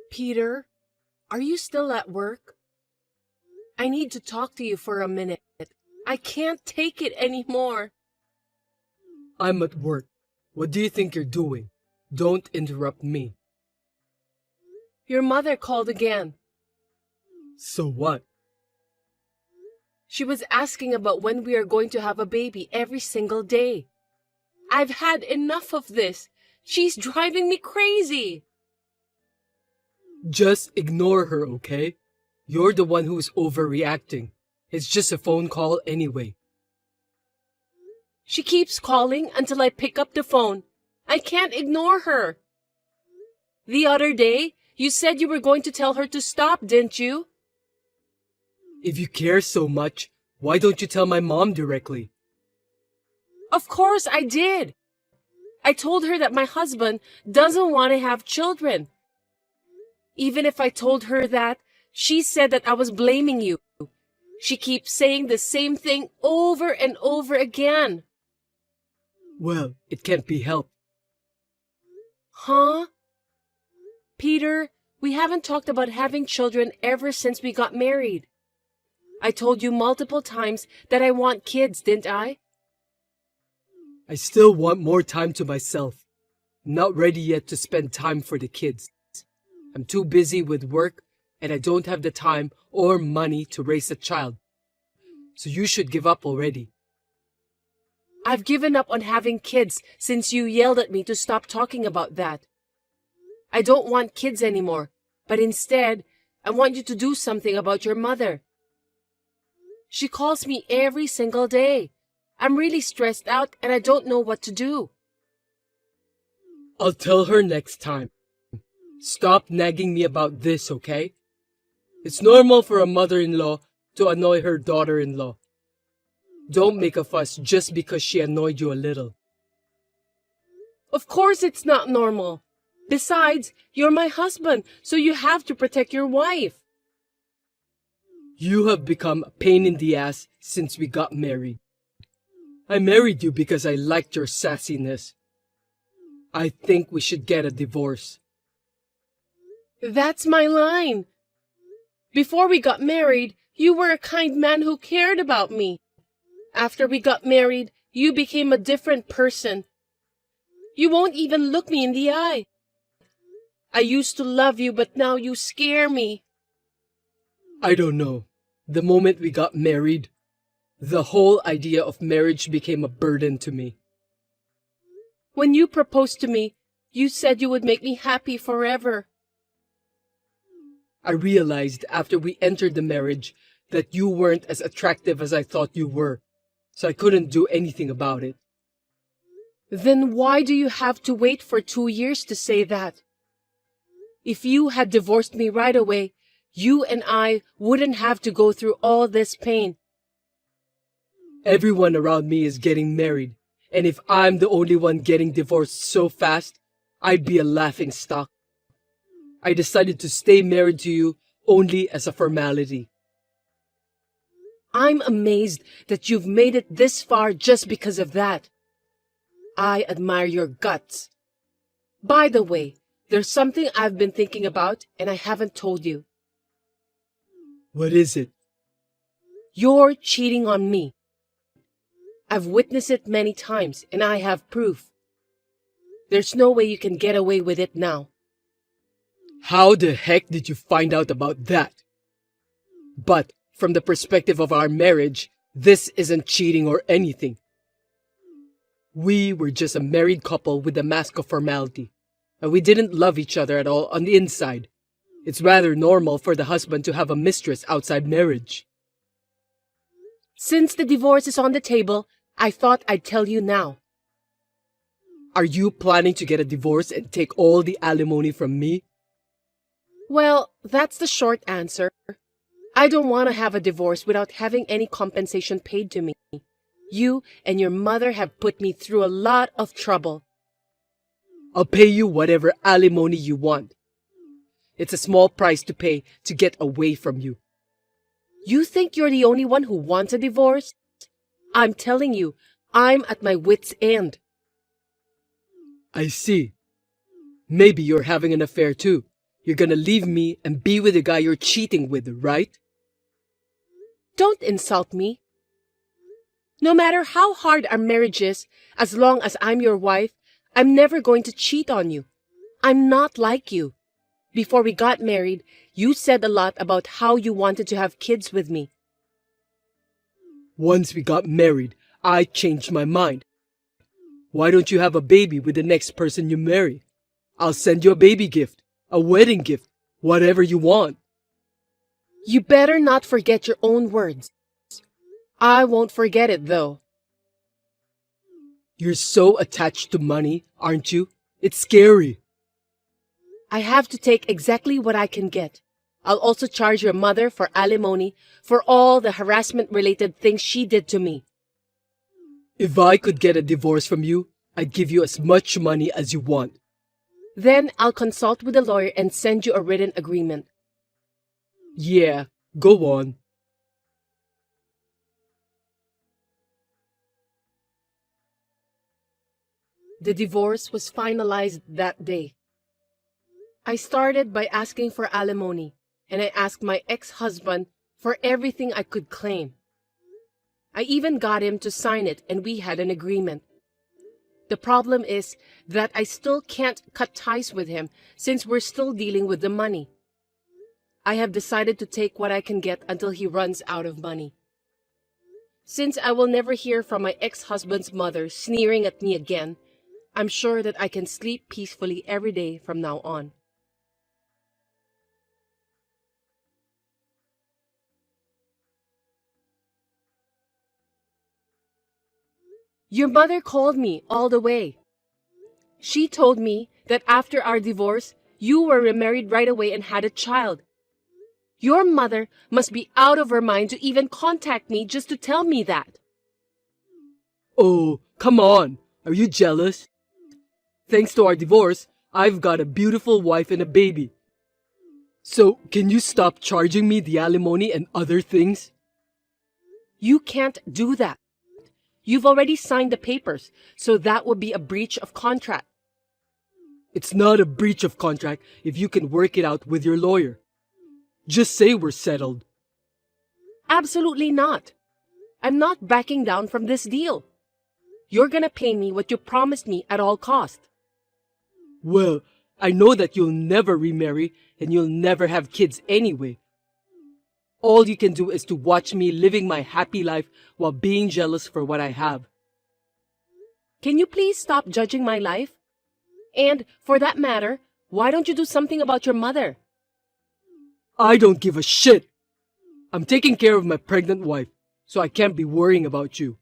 Peter, are you still at work? I need to talk to you for a minute. I can't take it anymore. I'm at work. What do you think you're doing? Don't interrupt me. Your mother called again. So what? She was asking about when we are going to have a baby every single day. I've had enough of this. She's driving me crazy. Just ignore her, okay? You're the one who's overreacting. It's just a phone call anyway. She keeps calling until I pick up the phone. I can't ignore her. The other day, you said you were going to tell her to stop, didn't you? If you care so much, why don't you tell my mom directly? Of course I did. I told her that my husband doesn't want to have children. Even if I told her that, she said that I was blaming you. She keeps saying the same thing over and over again. Well, it can't be helped. Huh? Peter, we haven't talked about having children ever since we got married. I told you multiple times that I want kids, didn't I? I still want more time to myself. I'm not ready yet to spend time for the kids. I'm too busy with work and I don't have the time or money to raise a child. So you should give up already. I've given up on having kids since you yelled at me to stop talking about that. I don't want kids anymore, but instead, I want you to do something about your mother. She calls me every single day. I'm really stressed out and I don't know what to do. I'll tell her next time. Stop nagging me about this, okay? It's normal for a mother-in-law to annoy her daughter-in-law. Don't make a fuss just because she annoyed you a little. Of course it's not normal. Besides, you're my husband, so you have to protect your wife. You have become a pain in the ass since we got married. I married you because I liked your sassiness. I think we should get a divorce. That's my line. Before we got married, you were a kind man who cared about me. After we got married, you became a different person. You won't even look me in the eye. I used to love you, but now you scare me. I don't know. The moment we got married, the whole idea of marriage became a burden to me. When you proposed to me, you said you would make me happy forever. I realized after we entered the marriage that you weren't as attractive as I thought you were, so I couldn't do anything about it. Then why do you have to wait for 2 years to say that? If you had divorced me right away, you and I wouldn't have to go through all this pain. Everyone around me is getting married, and if I'm the only one getting divorced so fast, I'd be a laughing stock. I decided to stay married to you only as a formality. I'm amazed that you've made it this far just because of that. I admire your guts. By the way, there's something I've been thinking about and I haven't told you. What is it? You're cheating on me. I've witnessed it many times and I have proof. There's no way you can get away with it now. How the heck did you find out about that? But from the perspective of our marriage, this isn't cheating or anything. We were just a married couple with a mask of formality, and we didn't love each other at all on the inside. It's rather normal for the husband to have a mistress outside marriage. Since the divorce is on the table, I thought I'd tell you now. Are you planning to get a divorce and take all the alimony from me? Well, that's the short answer. I don't want to have a divorce without having any compensation paid to me. You and your mother have put me through a lot of trouble. I'll pay you whatever alimony you want. It's a small price to pay to get away from you. You think you're the only one who wants a divorce? I'm telling you, I'm at my wit's end. I see. Maybe you're having an affair too, You're gonna leave me and be with the guy you're cheating with, right? Don't insult me. No matter how hard our marriage is, as long as I'm your wife, I'm never going to cheat on you. I'm not like you. Before we got married, you said a lot about how you wanted to have kids with me. Once we got married, I changed my mind. Why don't you have a baby with the next person you marry? I'll send you a baby gift, a wedding gift, whatever you want. You better not forget your own words. I won't forget it, though. You're so attached to money, aren't you? It's scary. I have to take exactly what I can get. I'll also charge your mother for alimony for all the harassment-related things she did to me. If I could get a divorce from you, I'd give you as much money as you want. Then I'll consult with a lawyer and send you a written agreement. Yeah, go on. The divorce was finalized that day. I started by asking for alimony, and I asked my ex-husband for everything I could claim. I even got him to sign it, and we had an agreement. The problem is that I still can't cut ties with him since we're still dealing with the money. I have decided to take what I can get until he runs out of money. Since I will never hear from my ex-husband's mother sneering at me again, I'm sure that I can sleep peacefully every day from now on. Your mother called me all the way. She told me that after our divorce, you were remarried right away and had a child. Your mother must be out of her mind to even contact me just to tell me that. Oh, come on. Are you jealous? Thanks to our divorce, I've got a beautiful wife and a baby. So, can you stop charging me the alimony and other things? You can't do that. You've already signed the papers, so that would be a breach of contract. It's not a breach of contract if you can work it out with your lawyer. Just say we're settled. Absolutely not. I'm not backing down from this deal. You're gonna pay me what you promised me at all cost. Well, I know that you'll never remarry and you'll never have kids anyway. All you can do is to watch me living my happy life while being jealous for what I have. Can you please stop judging my life? And, for that matter, why don't you do something about your mother? I don't give a shit. I'm taking care of my pregnant wife, so I can't be worrying about you.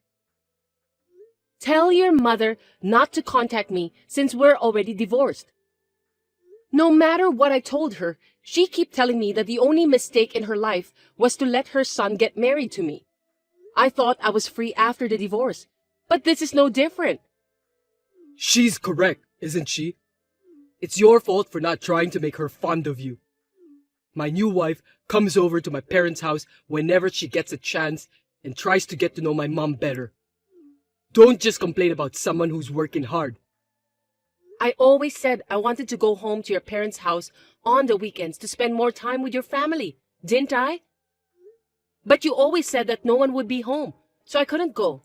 Tell your mother not to contact me since we're already divorced. No matter what I told her, she kept telling me that the only mistake in her life was to let her son get married to me. I thought I was free after the divorce, but this is no different. She's correct, isn't she? It's your fault for not trying to make her fond of you. My new wife comes over to my parents' house whenever she gets a chance and tries to get to know my mom better. Don't just complain about someone who's working hard. I always said I wanted to go home to your parents' house on the weekends to spend more time with your family, didn't I? But you always said that no one would be home, so I couldn't go.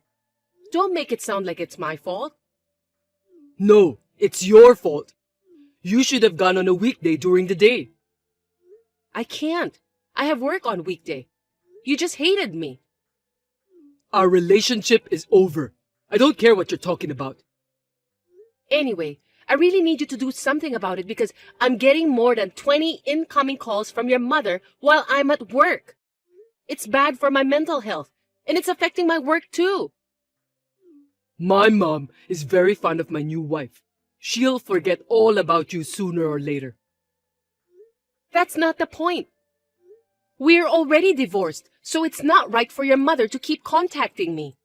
Don't make it sound like it's my fault. No, it's your fault. You should have gone on a weekday during the day. I can't. I have work on weekday. You just hated me. Our relationship is over. I don't care what you're talking about. Anyway, I really need you to do something about it because I'm getting more than 20 incoming calls from your mother while I'm at work. It's bad for my mental health, and it's affecting my work too. My mom is very fond of my new wife. She'll forget all about you sooner or later. That's not the point. We're already divorced, so it's not right for your mother to keep contacting me.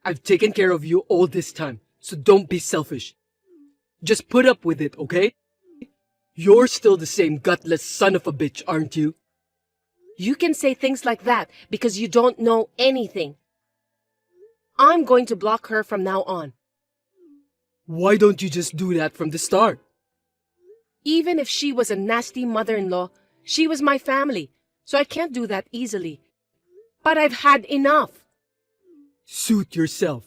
I've taken care of you all this time, so don't be selfish. Just put up with it, okay? You're still the same gutless son of a bitch, aren't you? You can say things like that because you don't know anything. I'm going to block her from now on. Why don't you just do that from the start? Even if she was a nasty mother-in-law, she was my family, so I can't do that easily. But I've had enough. Suit yourself.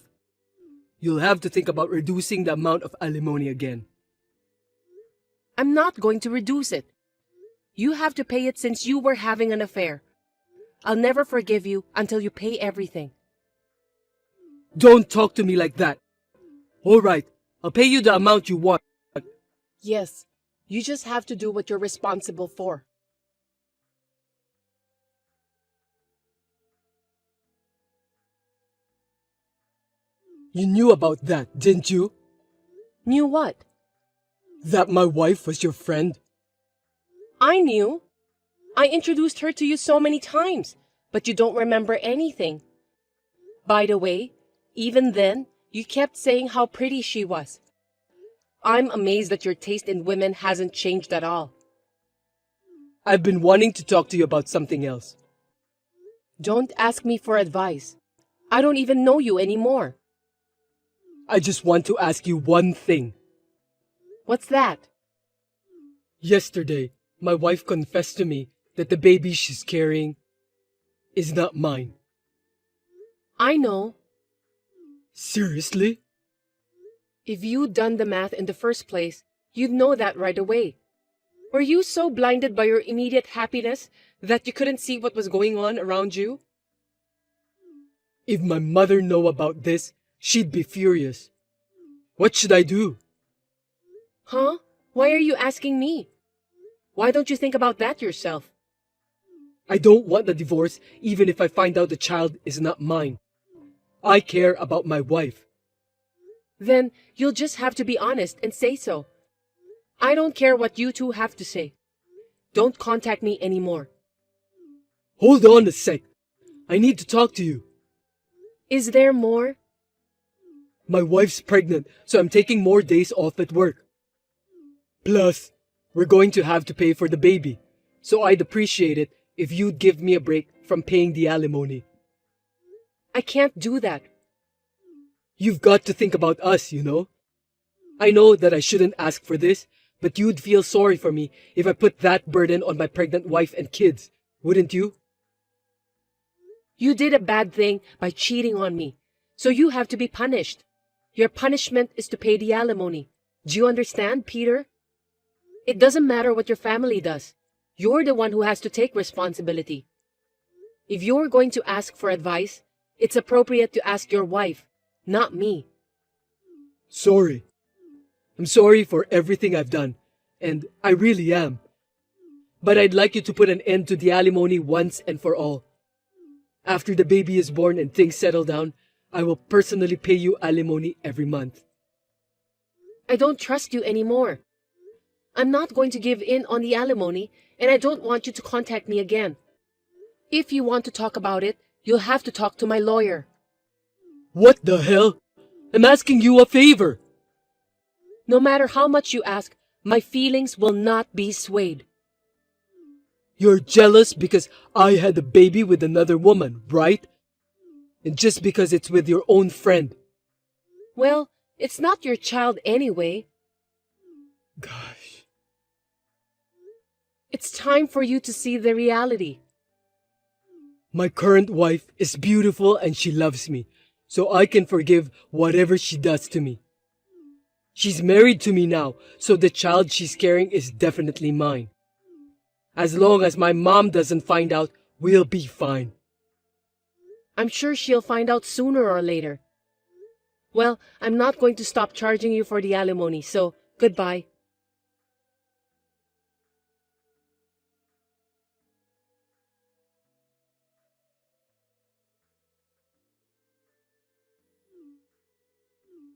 You'll have to think about reducing the amount of alimony again. I'm not going to reduce it. You have to pay it since you were having an affair. I'll never forgive you until you pay everything. Don't talk to me like that. All right, I'll pay you the amount you want. Yes, you just have to do what you're responsible for. You knew about that, didn't you? Knew what? That my wife was your friend? I knew. I introduced her to you so many times, but you don't remember anything. By the way, even then, you kept saying how pretty she was. I'm amazed that your taste in women hasn't changed at all. I've been wanting to talk to you about something else. Don't ask me for advice. I don't even know you anymore. I just want to ask you one thing. What's that? Yesterday, my wife confessed to me that the baby she's carrying is not mine. I know. Seriously? If you'd done the math in the first place, you'd know that right away. Were you so blinded by your immediate happiness that you couldn't see what was going on around you? If my mother knew about this, she'd be furious. What should I do? Huh? Why are you asking me? Why don't you think about that yourself? I don't want a divorce even if I find out the child is not mine. I care about my wife. Then you'll just have to be honest and say so. I don't care what you two have to say. Don't contact me anymore. Hold on a sec. I need to talk to you. Is there more? My wife's pregnant, so I'm taking more days off at work. Plus, we're going to have to pay for the baby, so I'd appreciate it if you'd give me a break from paying the alimony. I can't do that. You've got to think about us, you know? I know that I shouldn't ask for this, but you'd feel sorry for me if I put that burden on my pregnant wife and kids, wouldn't you? You did a bad thing by cheating on me, so you have to be punished. Your punishment is to pay the alimony. Do you understand, Peter? It doesn't matter what your family does. You're the one who has to take responsibility. If you're going to ask for advice, it's appropriate to ask your wife, not me. Sorry. I'm sorry for everything I've done, and I really am. But I'd like you to put an end to the alimony once and for all. After the baby is born and things settle down, I will personally pay you alimony every month. I don't trust you anymore. I'm not going to give in on the alimony, and I don't want you to contact me again. If you want to talk about it, you'll have to talk to my lawyer. What the hell? I'm asking you a favor. No matter how much you ask, my feelings will not be swayed. You're jealous because I had a baby with another woman, right? And just because it's with your own friend. Well, it's not your child anyway. Gosh. It's time for you to see the reality. My current wife is beautiful and she loves me, so I can forgive whatever she does to me. She's married to me now, so the child she's carrying is definitely mine. As long as my mom doesn't find out, we'll be fine. I'm sure she'll find out sooner or later. Well, I'm not going to stop charging you for the alimony, so goodbye.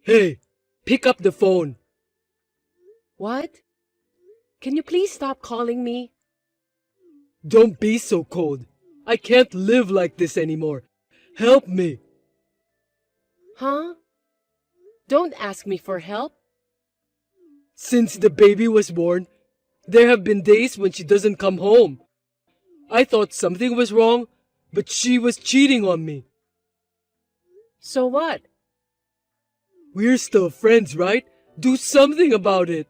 Hey, pick up the phone. What? Can you please stop calling me? Don't be so cold. I can't live like this anymore. Help me. Huh? Don't ask me for help. Since the baby was born, there have been days when she doesn't come home. I thought something was wrong, but she was cheating on me. So what? We're still friends, right? Do something about it.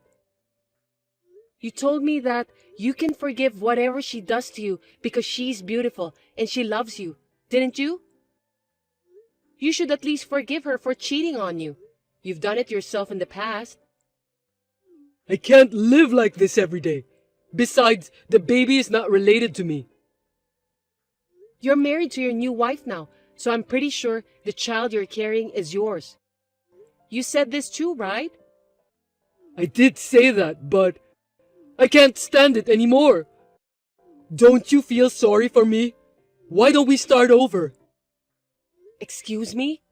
You told me that you can forgive whatever she does to you because she's beautiful and she loves you, didn't you? You should at least forgive her for cheating on you. You've done it yourself in the past. I can't live like this every day. Besides, the baby is not related to me. You're married to your new wife now, so I'm pretty sure the child you're carrying is yours. You said this too, right? I did say that, but I can't stand it anymore. Don't you feel sorry for me? Why don't we start over? Excuse me?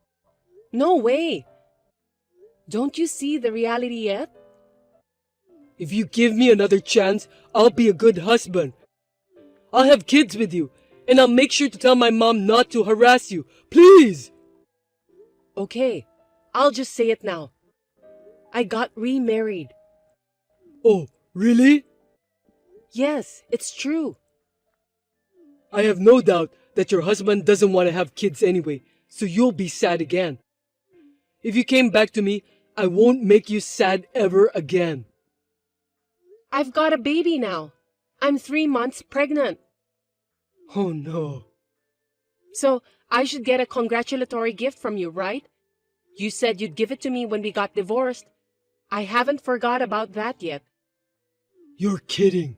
No way. Don't you see the reality yet? If you give me another chance, I'll be a good husband. I'll have kids with you, and I'll make sure to tell my mom not to harass you. Please! Okay, I'll just say it now. I got remarried. Oh, really? Yes, it's true. I have no doubt that your husband doesn't want to have kids anyway, so you'll be sad again. If you came back to me, I won't make you sad ever again. I've got a baby now. I'm 3 months pregnant. Oh no. So I should get a congratulatory gift from you, right? You said you'd give it to me when we got divorced. I haven't forgot about that yet. You're kidding.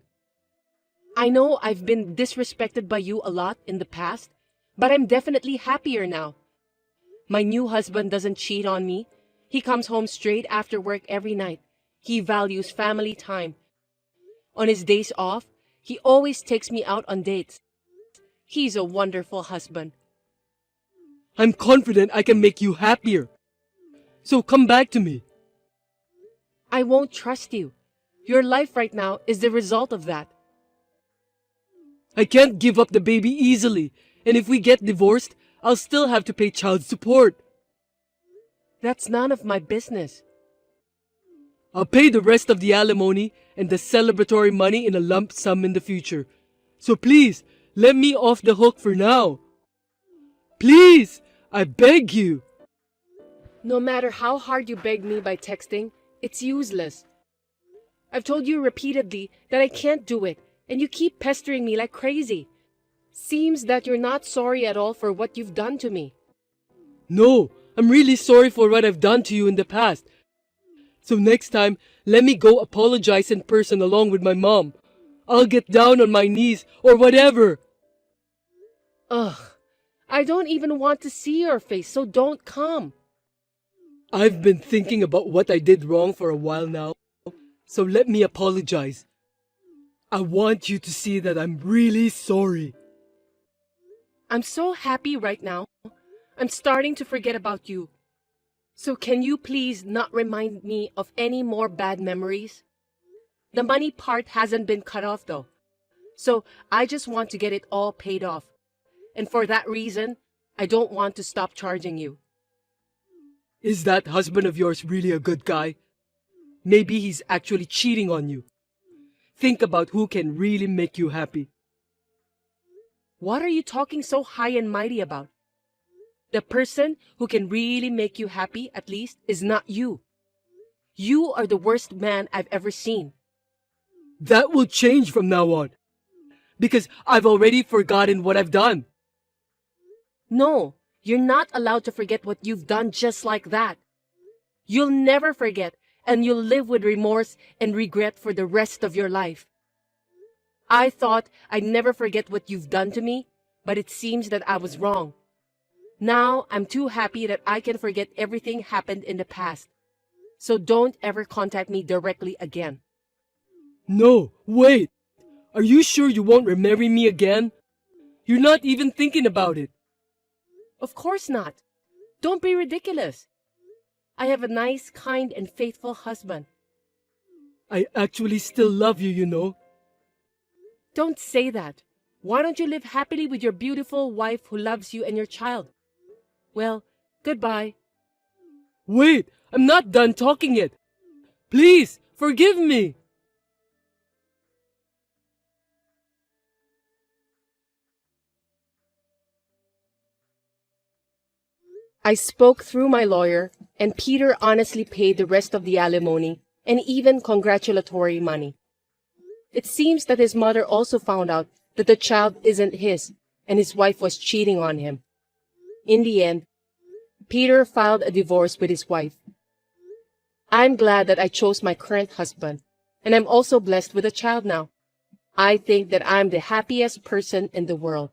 I know I've been disrespected by you a lot in the past, but I'm definitely happier now. My new husband doesn't cheat on me. He comes home straight after work every night. He values family time. On his days off, he always takes me out on dates. He's a wonderful husband. I'm confident I can make you happier. So come back to me. I won't trust you. Your life right now is the result of that. I can't give up the baby easily, and if we get divorced, I'll still have to pay child support. That's none of my business. I'll pay the rest of the alimony and the celebratory money in a lump sum in the future. So please, let me off the hook for now. Please, I beg you. No matter how hard you beg me by texting, it's useless. I've told you repeatedly that I can't do it, and you keep pestering me like crazy. Seems that you're not sorry at all for what you've done to me. No, I'm really sorry for what I've done to you in the past. So next time, let me go apologize in person along with my mom. I'll get down on my knees or whatever. Ugh, I don't even want to see your face, so don't come. I've been thinking about what I did wrong for a while now, so let me apologize. I want you to see that I'm really sorry. I'm so happy right now. I'm starting to forget about you. So can you please not remind me of any more bad memories? The money part hasn't been cut off though. So I just want to get it all paid off. And for that reason, I don't want to stop charging you. Is that husband of yours really a good guy? Maybe he's actually cheating on you. Think about who can really make you happy. What are you talking so high and mighty about? The person who can really make you happy, at least, is not you. You are the worst man I've ever seen. That will change from now on. Because I've already forgotten what I've done. No, you're not allowed to forget what you've done just like that. You'll never forget, and you'll live with remorse and regret for the rest of your life. I thought I'd never forget what you've done to me, but it seems that I was wrong. Now I'm too happy that I can forget everything happened in the past. So don't ever contact me directly again. No, wait. Are you sure you won't remarry me again? You're not even thinking about it. Of course not. Don't be ridiculous. I have a nice, kind, and faithful husband. I actually still love you, you know. Don't say that. Why don't you live happily with your beautiful wife who loves you and your child? Well, goodbye. Wait, I'm not done talking yet. Please, forgive me. I spoke through my lawyer, and Peter honestly paid the rest of the alimony and even congratulatory money. It seems that his mother also found out that the child isn't his and his wife was cheating on him. In the end, Peter filed a divorce with his wife. I'm glad that I chose my current husband, and I'm also blessed with a child now. I think that I'm the happiest person in the world.